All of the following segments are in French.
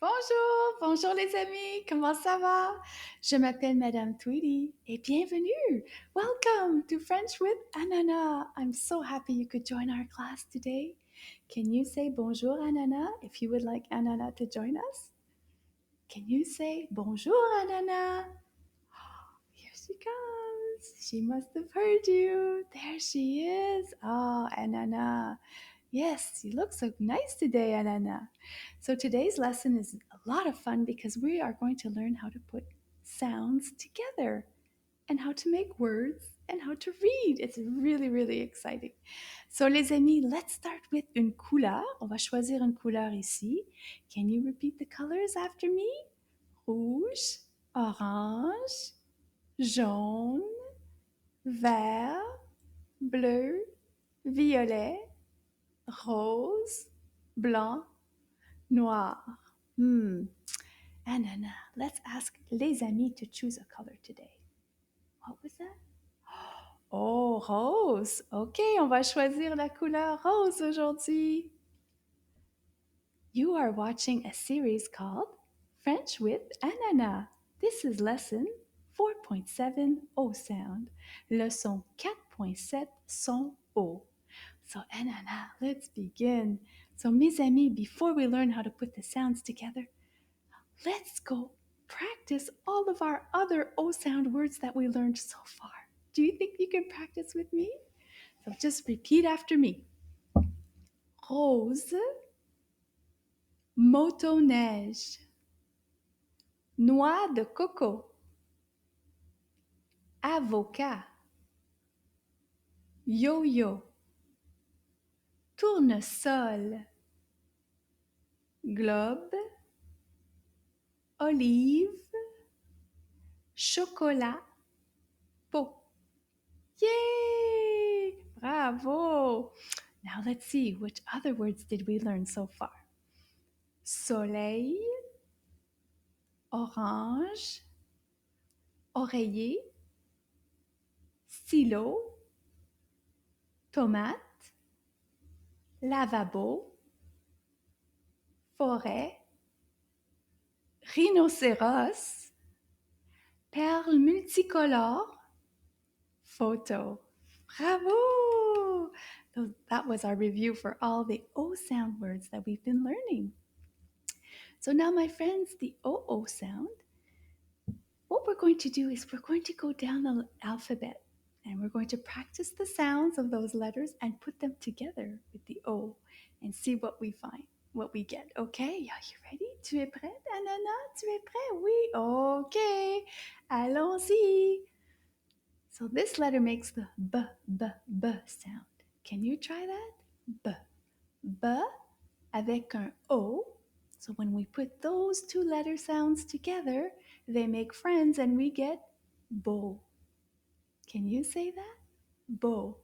Bonjour, bonjour les amis, comment ça va? Je m'appelle Madame Tweedy et bienvenue. Welcome to French with Ananas. I'm so happy you could join our class today. Can you say bonjour Ananas if you would like Ananas to join us? Can you say bonjour Ananas? Here she comes. She must have heard you. There she is. Oh, Ananas. Yes, you look so nice today, Anana. So today's lesson is a lot of fun because we are going to learn how to put sounds together and how to make words and how to read. It's really, really exciting. So les amis, let's start with une couleur. On va choisir une couleur ici. Can you repeat the colors after me? Rouge, orange, jaune, vert, bleu, violet, rose, blanc, noir. Anna, let's ask les amis to choose a color today. What was that? Oh, rose. Ok, on va choisir la couleur rose aujourd'hui. You are watching a series called French with Anana. This is lesson 4.7 O sound. Leçon 4.7 son O. So, Anana, let's begin. So, mes amis, before we learn how to put the sounds together, let's go practice all of our other O sound words that we learned so far. Do you think you can practice with me? So, just repeat after me. Rose, motoneige, noix de coco, avocat, yo-yo, tournesol, globe, olive, chocolat, pot. Yay! Bravo! Now let's see, which other words did we learn so far? Soleil, orange, oreiller, stylo, tomate, lavabo, forêt, rhinocéros, perle multicolore, photo. Bravo! That was our review for all the O sound words that we've been learning. So now, my friends, the O sound, what we're going to do is we're going to go down the alphabet and we're going to practice the sounds of those letters and put them together with the O and see what we find, what we get. Okay, are you ready? Tu es prête, Anana? Tu es prêt? Oui, okay. Allons-y. So this letter makes the B sound. Can you try that? B. B avec un O. So when we put those two letter sounds together, they make friends and we get beau. Can you say that? Beau.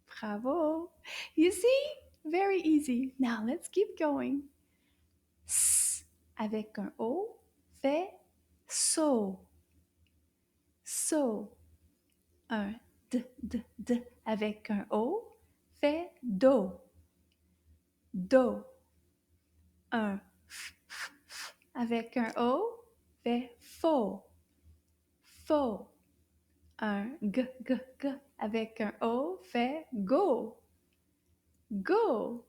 Bravo. You see? Very easy. Now let's keep going. S avec un O fait so. So. Un d avec un O fait do. Do. Un f avec un O fait faux. Faux. Un g avec un O fait go. Go.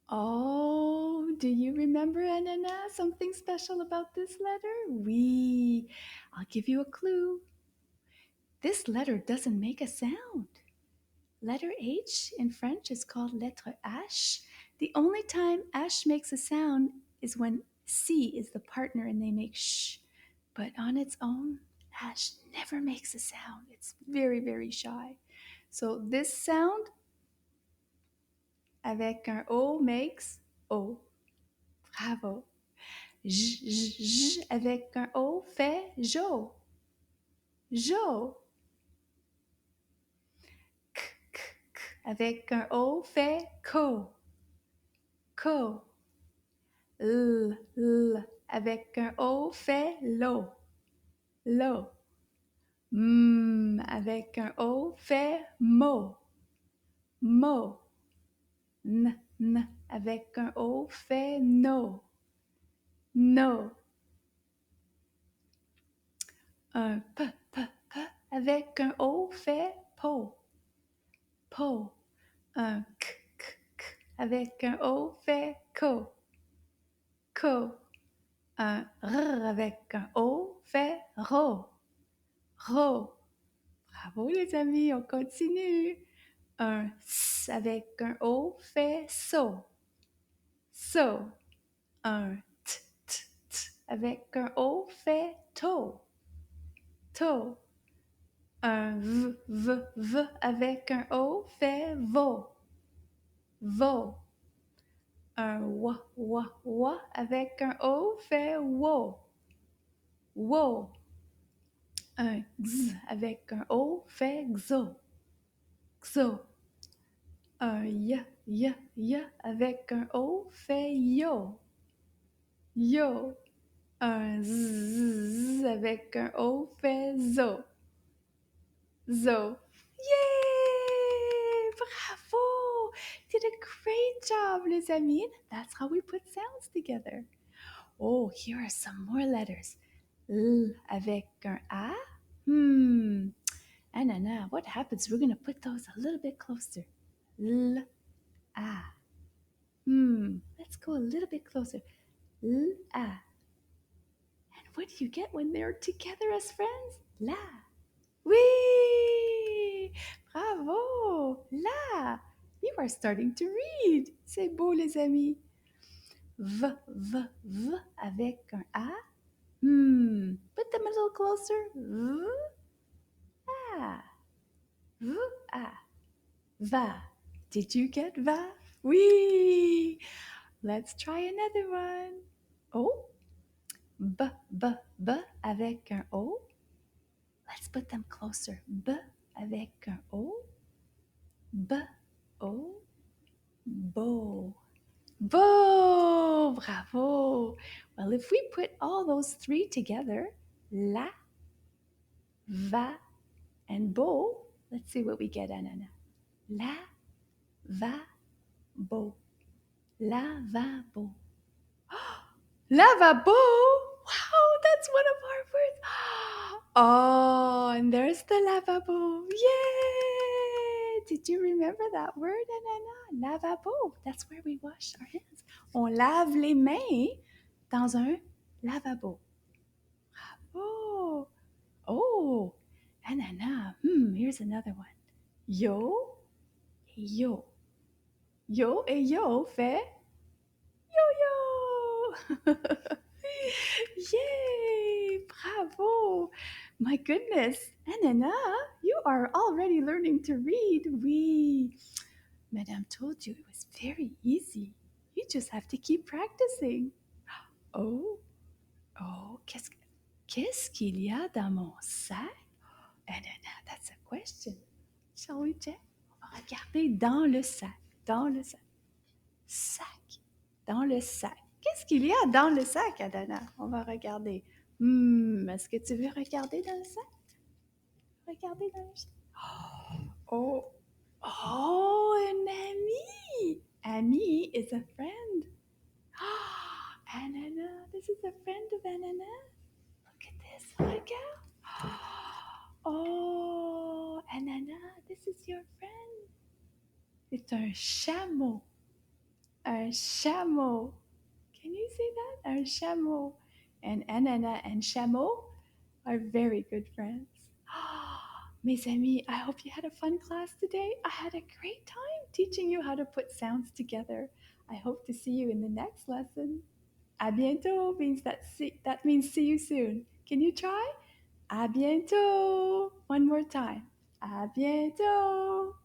Oh, do you remember, Anana, something special about this letter? Oui. I'll give you a clue. This letter doesn't make a sound. Letter H in French is called lettre H. The only time H makes a sound is when C is the partner and they make sh. But on its own, H never makes a sound. It's very, very shy. So this sound avec un O makes O. Bravo. J avec un O fait jo. Jo. Avec un O fait co. Co. L avec un O fait lo. Lo. Avec un O fait mo. Mo. N avec un O fait no. No. Un p avec un O fait po. Po. Un k avec un O fait co. Co. Un R avec un O fait ro. Ro. Bravo les amis, on continue. Un S avec un O fait so. So. Un avec un O fait to. To. Un v avec un O fait vo. Vo. Un wa avec un O fait wo. Wo. Un x avec un O fait xo. Xo. Un y avec un O fait yo. Yo. Un z avec un O fait zo. Zo. Yay! Bravo! Did a great job, les amis. That's how we put sounds together. Oh, here are some more letters. L avec un A. Ananas, what happens? We're going to put those a little bit closer. L, A. Let's go a little bit closer. L, A. And what do you get when they're together as friends? La. Oui! Bravo! La! You are starting to read. C'est beau, les amis. V avec un A. Put them a little closer. V, A. V, A. Va. Did you get va? Oui! Let's try another one. Oh. B avec un O. Let's put them closer. B avec un O. B, O, beau. Beau! Bravo! Well, if we put all those three together, la, va, and beau, let's see what we get, Anana. La, va, beau. La, va, beau. Lavabo! Wow, that's one of our words. Oh, and there's the lavabo. Yay! Did you remember that word, Anana? Lavabo. That's where we wash our hands. On lave les mains dans un lavabo. Bravo! Oh, Anana. Here's another one. Yo, yo. Yo et yo fait yo-yo! Yay! Bravo! My goodness, Anana, you are already learning to read. Oui. Madame told you it was very easy. You just have to keep practicing. Oh, qu'est-ce qu'il y a dans mon sac? Anana, that's a question. Shall we check? On va regarder dans le sac. Dans le sac. Sac. Dans le sac. Qu'est-ce qu'il y a dans le sac, Adana? On va regarder. Est-ce que tu veux regarder dans le sac? Regarder dans le sac. Oh, an ami. Ami is a friend. Anana, this is a friend of Anana. Look at this. Regarde. Oh, Anana, this is your friend. C'est un chameau. Un chameau. Can you say that? Un chameau. And Anana and chameau are very good friends. Mes amis, I hope you had a fun class today. I had a great time teaching you how to put sounds together. I hope to see you in the next lesson. À bientôt means that means see you soon. Can you try? À bientôt. One more time. À bientôt.